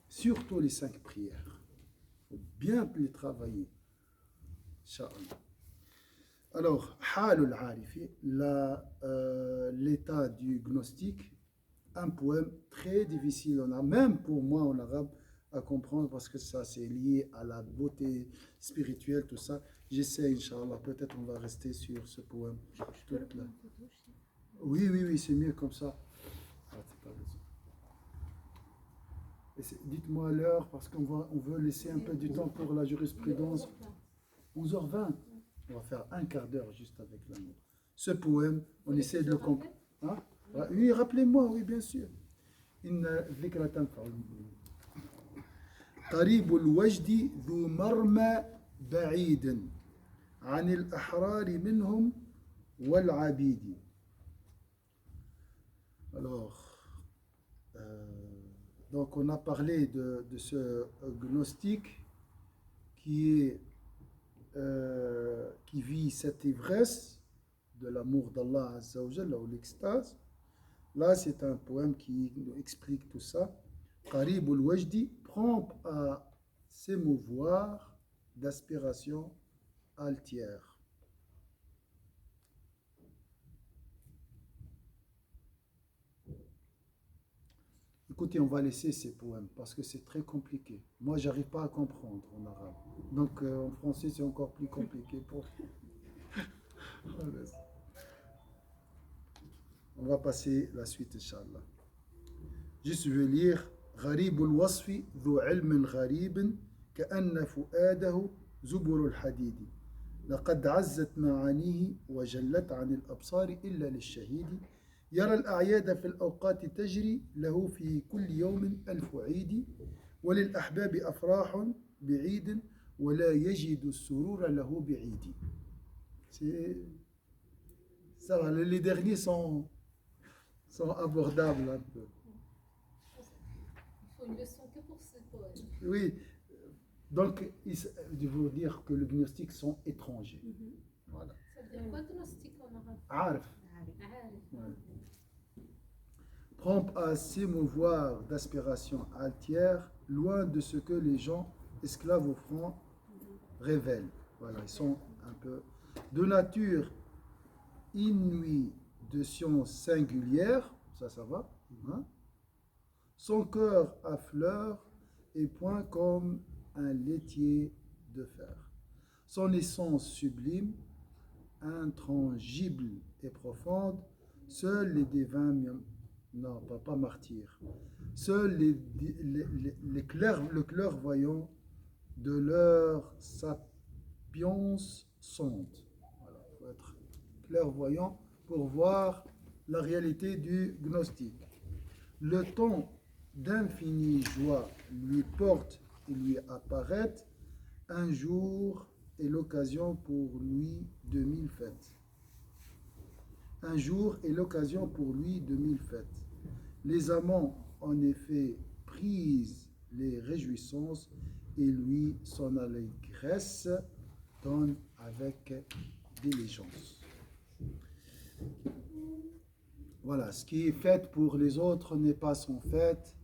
Surtout les 5 prières. Il faut bien les travailler. Inch'Allah. Alors, Halul Arifi, l'état du gnostique, un poème très difficile, même pour moi en arabe, à comprendre parce que ça c'est lié à la beauté spirituelle, tout ça. J'essaie, Inch'Allah, peut-être on va rester sur ce poème. Oui, c'est mieux comme ça. Ah, dites-moi l'heure parce on veut laisser un peu du temps pour la jurisprudence. 11h20. On va faire un quart d'heure juste avec l'amour. Ce poème, on essaie de le comprendre. Hein? Oui, rappelez-moi, oui, bien sûr. قريب الوجد ذو مرمى بعيد عن الأحرار منهم والعبيد. Alors, donc on a parlé de ce gnostique qui vit cette ivresse de l'amour d'Allah Azza wa Jalla ou l'extase. Là, c'est un poème qui nous explique tout ça. Qarib al-Wajdi, prompt à s'émouvoir d'aspiration altière. Écoutez, on va laisser ces poèmes parce que c'est très compliqué. Moi, j'arrive pas à comprendre en arabe. Donc, en français, c'est encore plus compliqué pour. On va passer la suite, Inch'Allah. Juste, je vais lire. غريب الوصف ذو علم غريب كأن فؤاده زبر الحديد لقد عزت معانيه وجلت عن الأبصار إلا للشهيد يرى الأعياد في الأوقات تجري له في كل يوم ألف عيد وللأحباب أفراح بعيد ولا يجد السرور له بعيد. Ça va, les derniers sont abordables un peu. Il faut une leçon que pour ce poème. Oui, donc je veux dire que les gnostiques sont étrangers. Voilà. Ça veut dire quoi gnostique en arabe? Arf. Ouais. Prompt à s'émouvoir d'aspiration altière, loin de ce que les gens esclaves au front révèlent. Voilà, ils sont un peu de nature inouïe, de science singulière, ça va, hein? Son cœur à fleurs et point comme un laitier de fer. Son essence sublime, intangible et profonde, seuls les divins, non, pas martyrs, seuls le clairvoyant de leur sapience sonde. Voilà, il faut être clairvoyant pour voir la réalité du gnostique. Le temps d'infinie joie lui porte et lui apparaît, un jour est l'occasion pour lui de 1000 fêtes. Un jour est l'occasion pour lui de 1000 fêtes. Les amants, en effet, prisent les réjouissances et lui son allégresse donne avec diligence. Voilà, ce qui est fait pour les autres n'est pas son fait.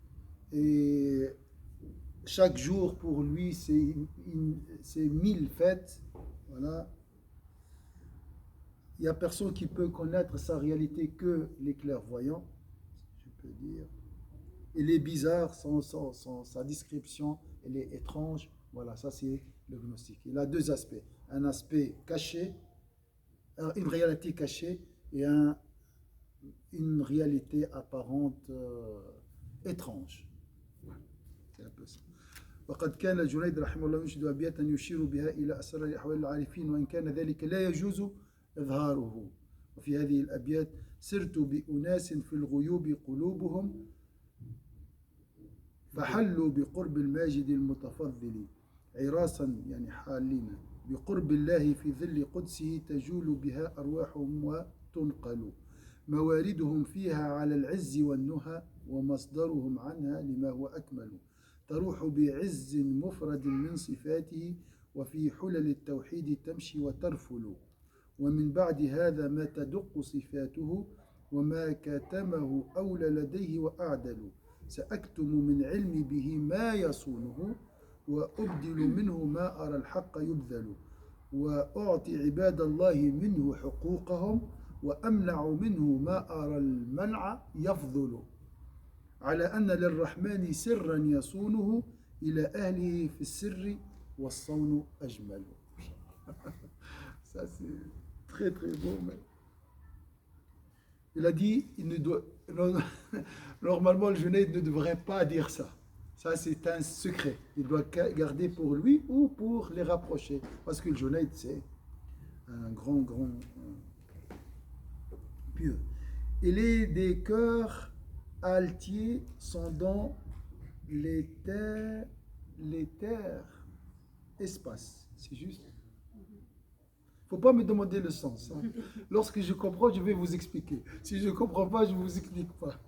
Et chaque jour pour lui, c'est 1000 fêtes. Voilà. Il n'y a personne qui peut connaître sa réalité que les clairvoyants, je peux dire. Il est bizarre, sa description, elle est étrange. Voilà, ça c'est le gnostique. Il a deux aspects. Un aspect caché, une réalité cachée et une réalité apparente étrange. C'est un peu ça. وقد كان الجنيد رحمه الله ينشد أبياتا يشير بها إلى أسرار أحوال العارفين وإن كان ذلك لا يجوز إظهاره. وفي هذه الأبيات سرت بأناس في الغيوب قلوبهم فحلوا بقرب الماجد المتفضل عراسا يعني حالين بقرب الله في ظل قدسه تجول بها أرواحهم وتنقل مواردهم فيها على العز والنهى ومصدرهم عنها لما هو أكمل تروح بعز مفرد من صفاته وفي حلل التوحيد تمشي وترفل ومن بعد هذا ما تدق صفاته وما كتمه أولى لديه وأعدل سأكتم من علمي به ما يصونه وأبدل منه ما أرى الحق يبذل وأعطي عباد الله منه حقوقهم وأمنع منه ما أرى المنع يفضل على أن للرحمن سرا يصونه إلى أهله في السر والصون أجمل. Ça c'est très très beau. Mais... Il a dit, normalement le Junayd ne devrait pas dire ça. Ça c'est un secret. Il doit garder pour lui ou pour les rapprocher. Parce que le Junayd c'est un grand pieux. Il est des cœurs altiers sont dans les terres espace. C'est juste. Faut pas me demander le sens. Hein. Lorsque je comprends, je vais vous expliquer. Si je ne comprends pas, je ne vous explique pas.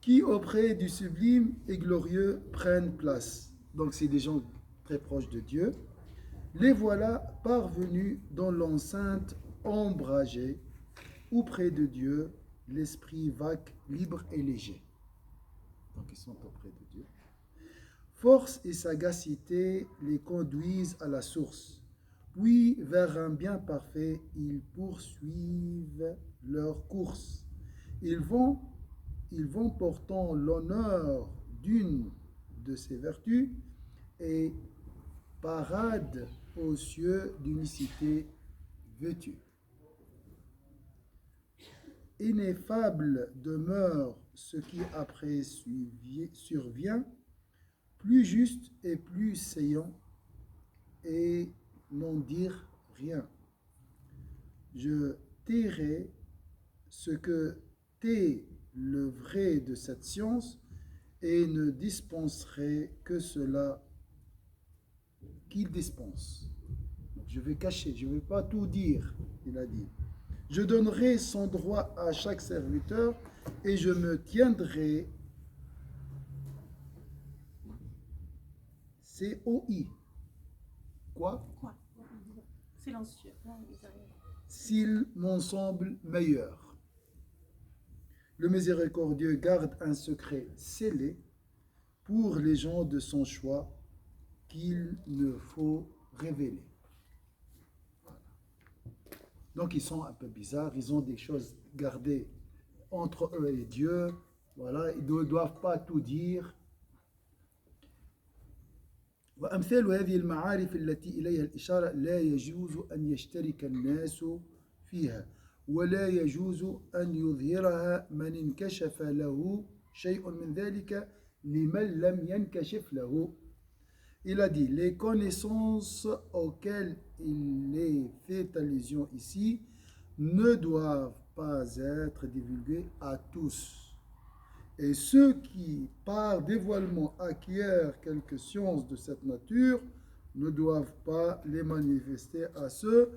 Qui auprès du sublime et glorieux prennent place. Donc c'est des gens très proches de Dieu. Les voilà parvenus dans l'enceinte ombragée, où près de Dieu, l'esprit vague, libre et léger. Donc ils sont auprès de Dieu. Force et sagacité les conduisent à la source. Puis, vers un bien parfait, ils poursuivent leur course. Ils vont portant l'honneur d'une de ces vertus et paradent aux cieux d'unicité vêtue. Ineffable demeure ce qui après survient, plus juste et plus saillant, et n'en dire rien. Je tairai ce que tait le vrai de cette science et ne dispenserai que cela qu'il dispense. Je vais cacher, je ne vais pas tout dire, il a dit. Je donnerai son droit à chaque serviteur et je me tiendrai COI. Quoi? Silencieux. S'il m'en semble meilleur. Le miséricordieux garde un secret scellé pour les gens de son choix qu'il ne faut révéler. Voilà. Donc ils sont un peu bizarres, ils ont des choses gardées entre eux et Dieu. Voilà, ils ne doivent pas tout dire. وأمثال هذه المعارف التي إليها الإشارة لا يجوز أن يشترك الناس فيها ولا يجوز أن يظهرها من انكشف له شيء من ذلك لمن لم ينكشف له. Il a dit, les connaissances auxquelles il est fait allusion ici ne doivent pas être divulguées à tous. Et ceux qui, par dévoilement, acquièrent quelques sciences de cette nature, ne doivent pas les manifester à ceux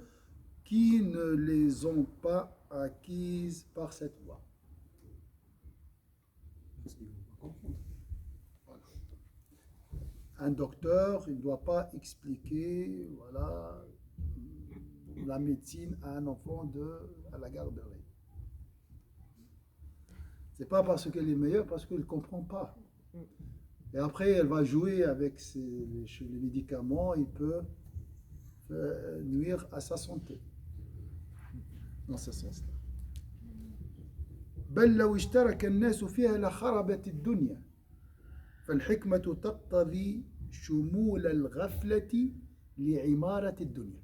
qui ne les ont pas acquises par cette voie. Voilà. Un docteur, il ne doit pas expliquer, voilà, la médecine à un enfant à la garderie. C'est pas parce qu'elle est meilleure, parce qu'elle ne comprend pas. Et après, elle va jouer avec les médicaments, il peut nuire à sa santé. Dans ce sens-là. بل لو اشترك الناس فيها لخربت الدنيا فالحكمة تقتضي شمول الغفلة لعمارة الدنيا.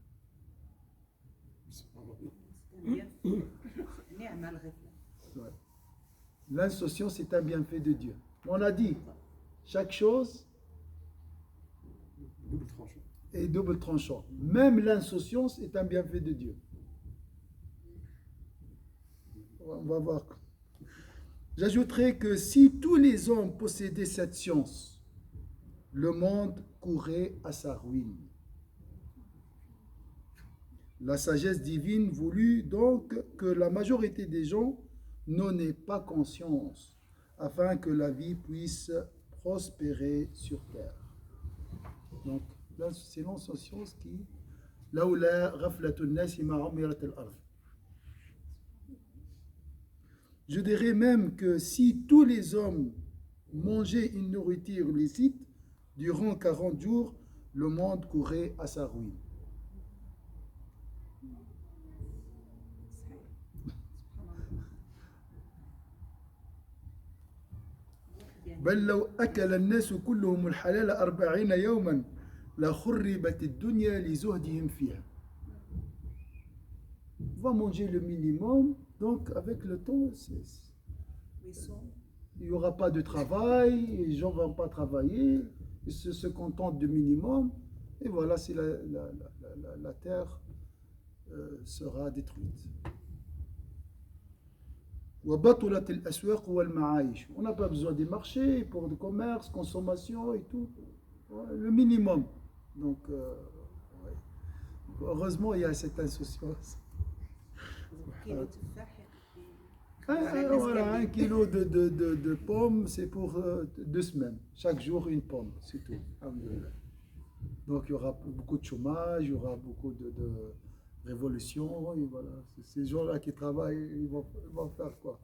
L'insouciance est un bienfait de Dieu. On a dit, chaque chose est double tranchant. Même l'insouciance est un bienfait de Dieu. On va voir. J'ajouterai que si tous les hommes possédaient cette science, le monde courrait à sa ruine. La sagesse divine voulut donc que la majorité des gens n'en ait pas conscience, afin que la vie puisse prospérer sur terre. Donc, là, c'est l'insouciance qui لولا غفلة الناس ما عمرت الأرض. Je dirais même que si tous les hommes mangeaient une nourriture licite durant 40 jours, le monde courrait à sa ruine. بل لو أكل الناس كلهم الحلال 40 يوما لخربت الدنيا لزهدهم فيها. On va manger le minimum, donc avec le temps, il n'y aura pas de travail, les gens ne vont pas travailler, ils se contentent du minimum, et voilà, si la terre sera détruite. وبطلت الأسواق والمعايش. On n'a pas besoin des marchés pour le commerce, consommation et tout. Le minimum. Donc, ouais. Heureusement, il y a cette insouciance. Voilà, 1 kilo de pommes, c'est pour 2 semaines. Chaque jour, une pomme, c'est tout. Donc, il y aura beaucoup de chômage, il y aura beaucoup de révolution. Et voilà. Ces gens-là qui travaillent, ils vont faire quoi?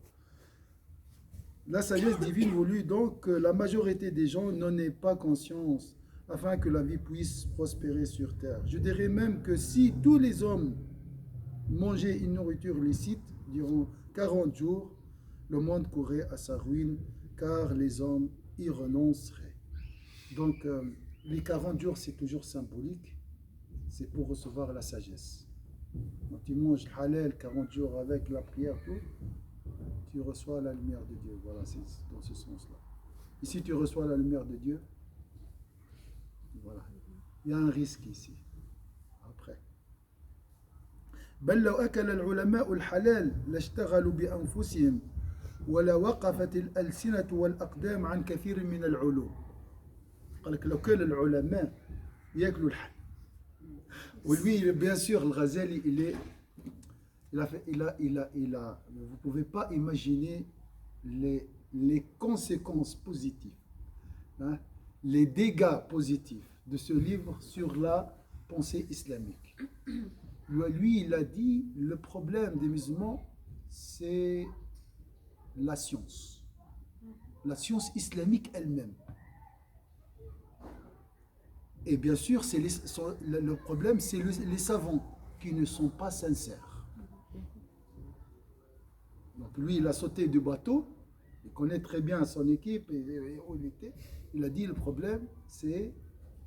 La sagesse divine voulut donc que la majorité des gens n'en aient pas conscience, afin que la vie puisse prospérer sur terre. Je dirais même que si tous les hommes mangeaient une nourriture licite durant 40 jours, le monde courrait à sa ruine, car les hommes y renonceraient. Donc, les 40 jours, c'est toujours symbolique, c'est pour recevoir la sagesse. Quand tu manges halal 40 jours avec la prière, tout, tu reçois la lumière de Dieu. Voilà, c'est dans ce sens-là. Ici, tu reçois la lumière de Dieu. Voilà. Il y a un risque ici. Après. بل لو أكل العلماء الحلال لاشتغلوا بأنفسهم ولوقفت الألسنة والأقدام عن كثير من العلوم. قال لك لو كان العلماء ياكلوا الحلال. Oui, bien sûr, le Ghazali, vous ne pouvez pas imaginer les conséquences positives, hein, les dégâts positifs de ce livre sur la pensée islamique. Lui, il a dit, le problème des musulmans, c'est la science islamique elle-même. Et bien sûr, le problème, c'est les savants qui ne sont pas sincères. Donc lui, il a sauté du bateau, il connaît très bien son équipe et où il était. Il a dit, le problème, c'est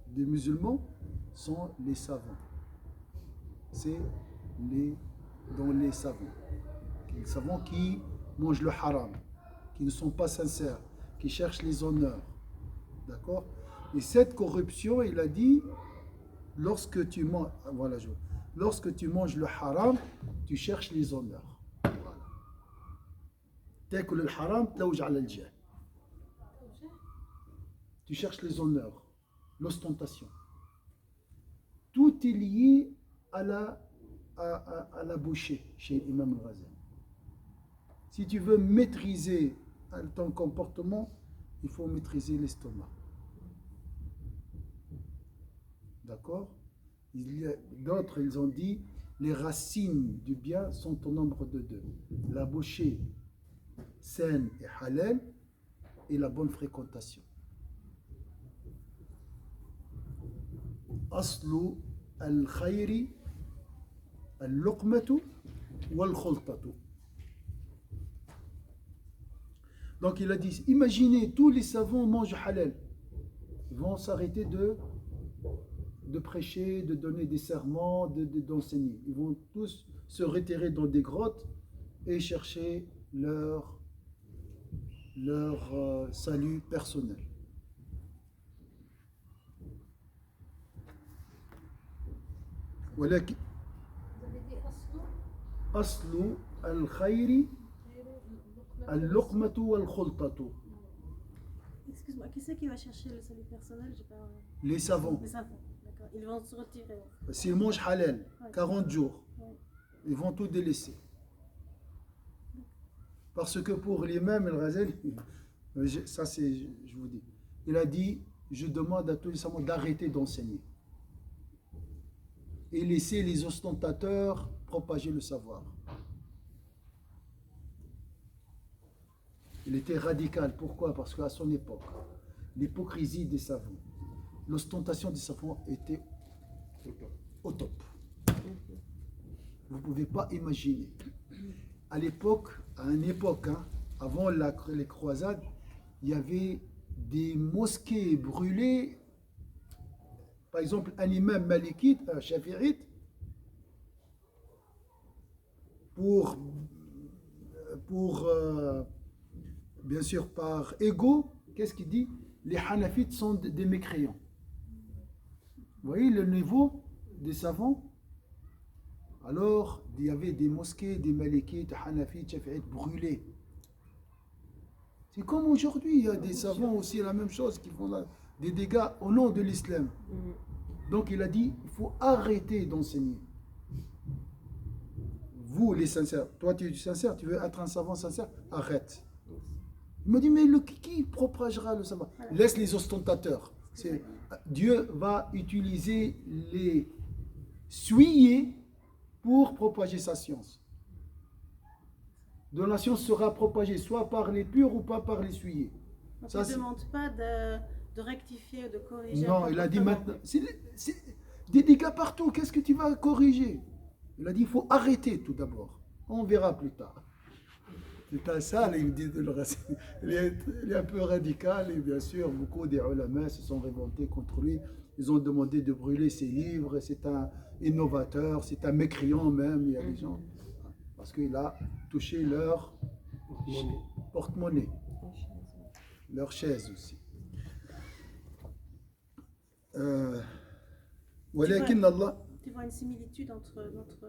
des musulmans sont les savants. C'est dans les savants. Les savants qui mangent le haram, qui ne sont pas sincères, qui cherchent les honneurs. D'accord ? Et cette corruption, il a dit, lorsque tu manges le haram, tu cherches les honneurs. Voilà. تاكل الحرام تلوج على الجاه. Tu cherches les honneurs, l'ostentation. Tout est lié à la bouchée chez l'imam al-Ghazali. Si tu veux maîtriser ton comportement, il faut maîtriser l'estomac. D'accord? D'autres, ils ont dit, les racines du bien sont au nombre de 2. La bouchée saine et halal et la bonne fréquentation. Aslu al-khayri al-luqmatu wal-khultatu. Donc il a dit, imaginez, tous les savants mangent halal. Ils vont s'arrêter de prêcher, de donner des serments, d'enseigner. Ils vont tous se retirer dans des grottes et chercher leur salut personnel. ولكن أصل الخير اللقمة والخلطة. Excuse-moi, qui c'est qui va chercher le salut personnel? Les savants. Les savants, d'accord. Ils vont se retirer. S'ils mangent halal, 40 jours, ils vont tout délaisser. Parce que pour l'imam al-Ghazali, ça c'est, je vous dis, il a dit, je demande à tous les savants d'arrêter d'enseigner et laisser les ostentateurs propager le savoir. Il était radical. Pourquoi? Parce qu'à son époque, l'hypocrisie des savants, l'ostentation des savants était au top. Vous ne pouvez pas imaginer. À l'époque, hein, avant les croisades, il y avait des mosquées brûlées. Par exemple, un imam malikite, un chafi'ite, pour bien sûr par ego, qu'est-ce qu'il dit? Les hanafites sont des mécréants. Vous voyez le niveau des savants? Alors, il y avait des mosquées, des malikites, hanafites, chafi'ites brûlées. C'est comme aujourd'hui, il y a des savants aussi, la même chose, qui font des dégâts au nom de l'islam. Donc il a dit, il faut arrêter d'enseigner. Vous, les sincères, toi tu es sincère, tu veux être un savant sincère, arrête. Il me dit, mais qui propagera le savoir? Laisse les ostentateurs. Dieu va utiliser les suyers pour propager sa science. Donc la science sera propagée soit par les purs ou pas par les suyers. Donc ça, il ne demande pas de rectifier, de corriger. Non, il a dit maintenant, c'est des dégâts partout, qu'est-ce que tu vas corriger? Il a dit, il faut arrêter tout d'abord. On verra plus tard. C'est ça, il dit de le reste. Il est un peu radical et bien sûr, beaucoup des ulama se sont révoltés contre lui. Ils ont demandé de brûler ses livres. C'est un innovateur, c'est un mécréant même. Il y a des gens. Parce qu'il a touché leur porte-monnaie, leur chaise aussi. Tu vois une similitude entre ce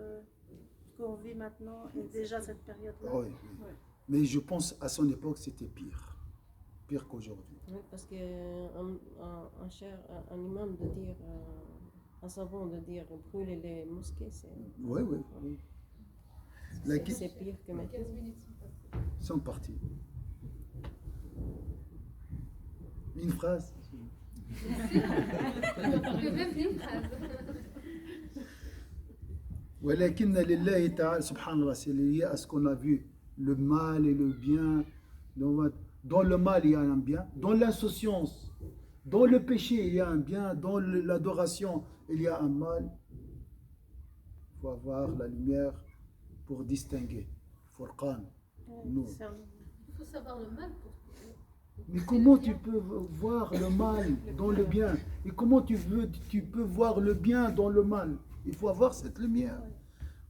qu'on vit maintenant et déjà cette période-là? Oui, oui. Ouais. Mais je pense à son époque c'était pire qu'aujourd'hui. Oui, parce qu'un imam de dire, un savant de dire brûler les mosquées, c'est... Oui, oui. Oui. C'est pire que maintenant. 15 minutes sont partis. Une phrase. Même une phrase. ولكن لله تعالى سبحان الله, c'est lié à ce qu'on a vu, le mal et le bien. Dans le mal il y a un bien, dans l'insouciance, dans le péché il y a un bien, dans l'adoration il y a un mal. Il faut avoir la lumière pour distinguer. Furqan. Il faut savoir le mal pour... Mais comment tu peux voir le mal dans le bien? Et comment tu peux voir le bien dans le mal? Il faut avoir cette lumière.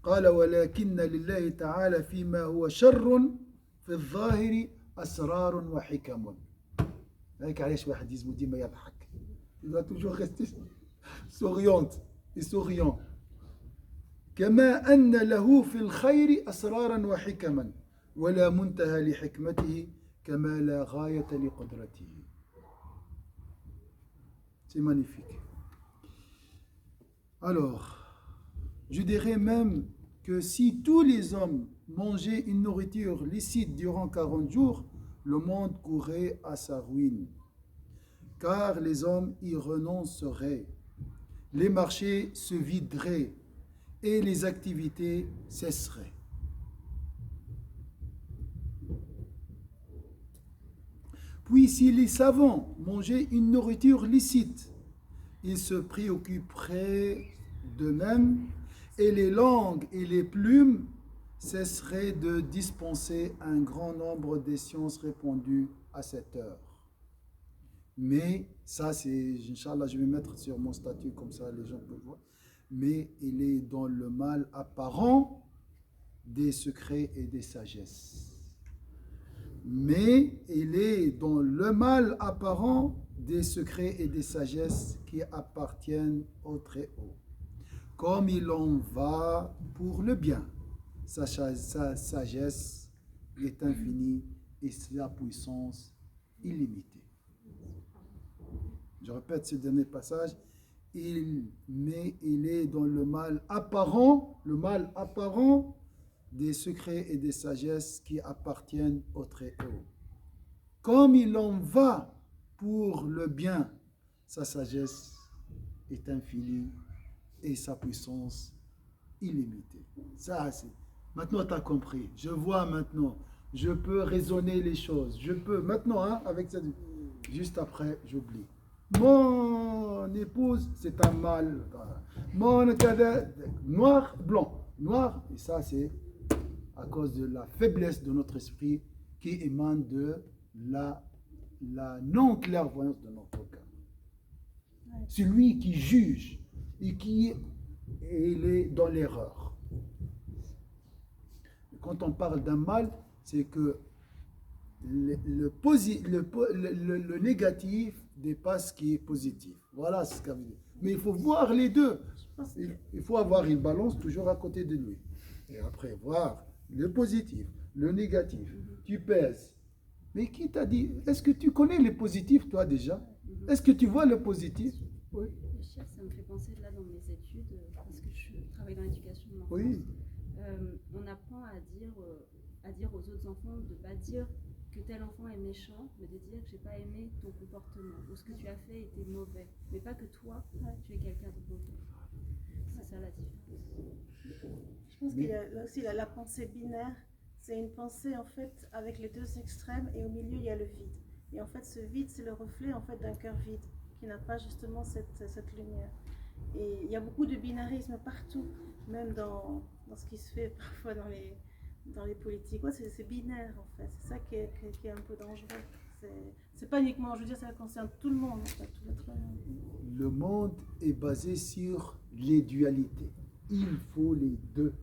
قال ولكن لله تعالى فيما هو شر في الظاهر أسرار وحكم. هيك علاش واحد يزمو ديما يضحك. Il doit toujours rester souriant. كما أن له في الخير أسرارا وحكما ولا منتهى لحكمته كما لا غاية لقدرته. C'est magnifique. Alors, je dirais même que si tous les hommes mangeaient une nourriture licite durant 40 jours, le monde courrait à sa ruine. Car les hommes y renonceraient, les marchés se videraient et les activités cesseraient. Puis si les savants mangeaient une nourriture licite, ils se préoccuperaient d'eux-mêmes et les langues et les plumes cesseraient de dispenser un grand nombre des sciences répandues à cette heure. Mais ça, c'est, Inch'Allah, je vais mettre sur mon statut comme ça, les gens peuvent voir. Mais il est dans le mal apparent des secrets et des sagesses. Mais il est dans le mal apparent des secrets et des sagesses qui appartiennent au Très-Haut. Comme il en va pour le bien, sa sagesse est infinie et sa puissance illimitée. Je répète ce dernier passage. Mais il est dans le mal apparent des secrets et des sagesses qui appartiennent au Très-Haut. Comme il en va pour le bien, sa sagesse est infinie et sa puissance illimitée. Ça, c'est... Maintenant, tu as compris. Je vois maintenant je peux raisonner les choses, je peux, maintenant, hein, avec ça, juste après, j'oublie. Mon épouse, c'est un mâle. Mon cadet, noir, blanc. Noir, et ça, c'est à cause de la faiblesse de notre esprit qui émane de la non-clairvoyance de notre cœur. Celui qui juge et qui est dans l'erreur. Quand on parle d'un mal, c'est que le négatif dépasse ce qui est positif. Voilà ce que ça veut dire. Mais il faut voir les deux. Il faut avoir une balance toujours à côté de lui. Et après, voir le positif, le négatif. Tu pèses. Mais qui t'a dit? Est-ce que tu connais les positifs, toi, déjà? Est-ce que tu vois le positif? Oui. Le chef, ça me fait penser là dans mes études, parce que je travaille dans l'éducation de l'enfance. Oui. On apprend à dire aux autres enfants de ne pas dire que tel enfant est méchant, mais de dire que j'ai pas aimé ton comportement, ou ce que tu as fait était mauvais, mais pas que toi, tu es quelqu'un de mauvais. C'est ça la différence. Je pense qu'il y a là aussi la pensée binaire. C'est une pensée en fait avec les deux extrêmes et au milieu il y a le vide. Et en fait ce vide c'est le reflet en fait d'un cœur vide qui n'a pas justement cette lumière. Et il y a beaucoup de binarisme partout, même dans ce qui se fait parfois dans les politiques. Ouais, c'est binaire en fait, c'est ça qui est un peu dangereux. C'est pas uniquement, je veux dire, ça concerne tout le monde en fait, tout l'être humain. Le monde est basé sur les dualités. Il faut les deux.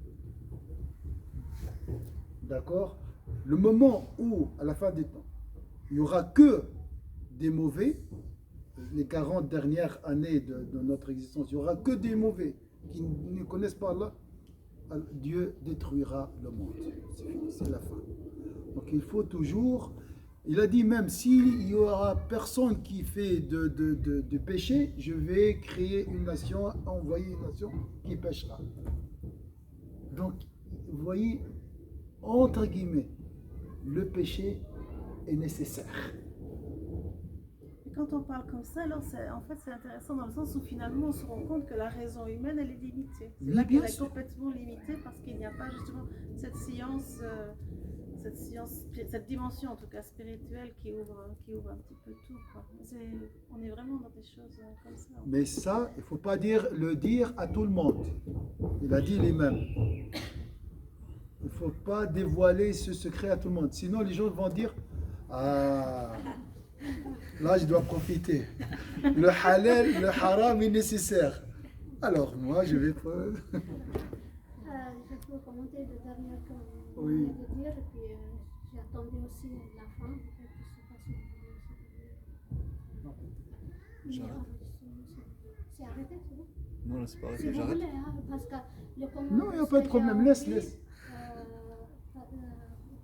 D'accord? Le moment où, à la fin des temps, il n'y aura que des mauvais, les 40 dernières années de notre existence, il n'y aura que des mauvais qui ne connaissent pas Allah, Dieu détruira le monde. C'est la fin. Donc il faut toujours, il a dit même, s'il n'y aura personne qui fait de péché, je vais créer une nation, envoyer une nation qui pêchera. Donc, vous voyez, entre guillemets, le péché est nécessaire. Et quand on parle comme ça, alors en fait c'est intéressant dans le sens où finalement on se rend compte que la raison humaine elle est limitée. C'est là qu'elle est complètement limitée parce qu'il n'y a pas justement cette science, cette dimension en tout cas spirituelle qui ouvre un petit peu tout, quoi. On est vraiment dans des choses comme ça. Mais ça, il ne faut pas le dire à tout le monde. Il a dit l'imam. Il ne faut pas dévoiler ce secret à tout le monde. Sinon, les gens vont dire ah, là, je dois profiter. Le halal, le haram est nécessaire. Alors, moi, je vais pas. Je peux commenter le dernier que vous Oui. venez de dire, et puis j'ai attendu aussi la fin. En fait, je sais pas si c'est arrêté, c'est bon? Non, là, c'est pas Si arrêté, vous j'arrête. voulez, hein, parce que le Non, il n'y a pas de problème. Laisse.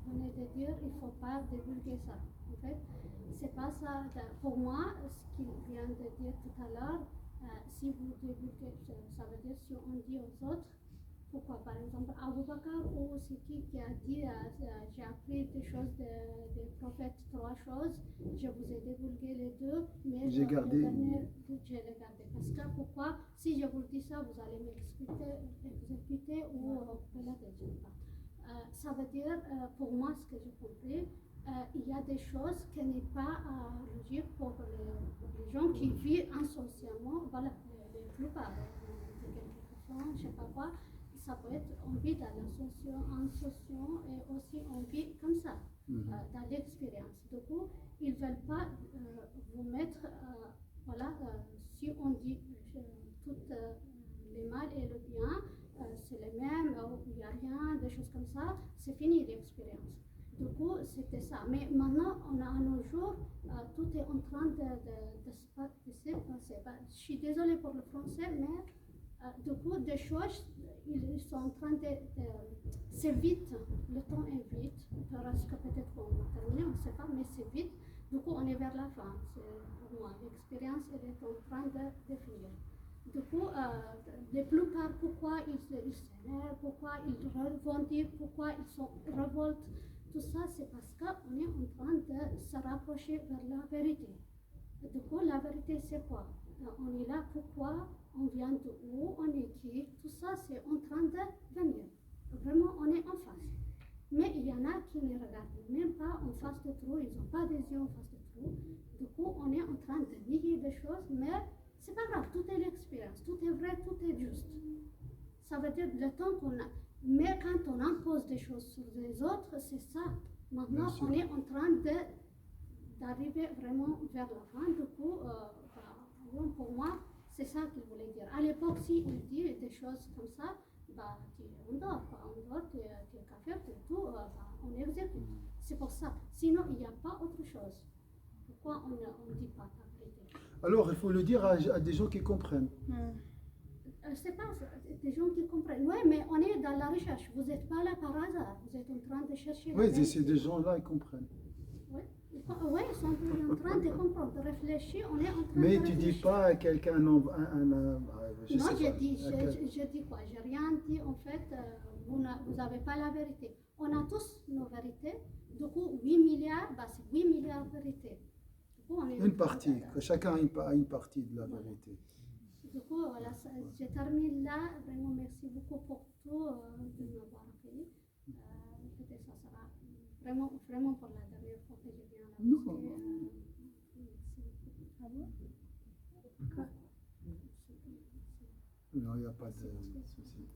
vous venez de dire, il ne faut pas divulguer ça. En fait, c'est pas ça. Pour moi, ce qu'il vient de dire tout à l'heure, si vous divulguez, ça veut dire si on dit aux autres, pourquoi par exemple Abu Bakr ou c'est qui a dit j'ai appris des choses des prophètes, 3 choses, je vous ai divulgué les 2, mais J'ai gardé. le dernier, j'ai les gardé. Parce que pourquoi, si je vous dis ça, vous allez m'exécuter ou peut-être je ne sais pas. Ça veut dire, pour moi, ce que j'ai compris, il y a des choses qui n'est pas logique pour les gens qui vivent insocialement, voilà, les plupart, je ne sais pas quoi. Ça peut être on vit dans l'association et aussi on vit comme ça, dans l'expérience. Du coup, ils ne veulent pas vous mettre, voilà, si on dit toutes les mal et le bien, c'est les mêmes, il n'y a rien, des choses comme ça, c'est fini l'expérience. Du coup, c'était ça. Mais maintenant, on a à nos jours, tout est en train de se passer. Je suis désolée pour le français, mais du coup, des choses, ils sont en train de c'est vite, le temps est vite, parce que peut-être qu'on va terminer, on ne sait pas, mais c'est vite. Du coup, on est vers la fin. Pour moi, l'expérience elle est en train de finir. Du coup, la plupart, pourquoi ils s'énervent, pourquoi ils revendiquent, pourquoi ils sont révoltés, tout ça, c'est parce qu'on est en train de se rapprocher vers la vérité. Du coup, la vérité, c'est quoi? On est là, pourquoi? On vient de où? On est qui? Tout ça, c'est en train de venir. Vraiment, on est en face. Mais il y en a qui ne regardent même pas en face de trou, ils n'ont pas des yeux en face de trou. Du coup, on est en train de nier des choses, mais c'est pas grave, tout est l'expérience, tout est vrai, tout est juste. Ça veut dire le temps qu'on a. Mais quand on impose des choses sur les autres, c'est ça. Maintenant, on est en train d'arriver vraiment vers la fin. Du coup, pour moi, c'est ça qu'il voulait dire. À l'époque, s'il dit des choses comme ça, on dort, tu es kafir, tout, on exécute. C'est pour ça. Sinon, il n'y a pas autre chose. Pourquoi on ne dit pas la vérité? Alors, il faut le dire à des gens qui comprennent. C'est pas des gens qui comprennent. Oui, mais on est dans la recherche. Vous n'êtes pas là par hasard. Vous êtes en train de chercher la Oui, vérité. c'est des gens-là, ils comprennent. Oui, ils sont en train de comprendre, de réfléchir. On est en train Mais de tu dis réfléchir. pas à quelqu'un Non, je sais j'ai pas, dit, à quel- je dis quoi? J'ai rien dit. En fait, vous n'avez pas la vérité. On a tous nos vérités. Du coup, 8 milliards, c'est 8 milliards de vérités. Du coup, on est en Une train partie, que chacun a une partie de la vérité. Du coup, voilà, je termine là. Vraiment, merci beaucoup pour tout de m'avoir accueilli. Peut-être ça sera vraiment, vraiment pour la dernière fois que je viens là. Non. Merci beaucoup. Ah bon? Non, il n'y a pas de souci.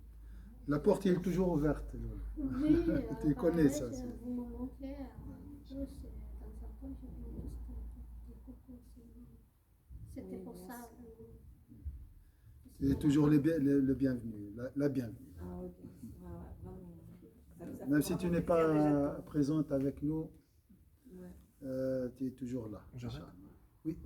La porte est toujours ouverte. Oui, Tu connais ça. vous me manquez. Tous, dans un temps, je viens juste dire coucou. C'était pour ça. C'est toujours le bienvenu, la bienvenue. Ah, ok. Ouais, vraiment. Même si tu n'es pas présente avec nous, Ouais. tu es toujours là. J'arrête. Oui.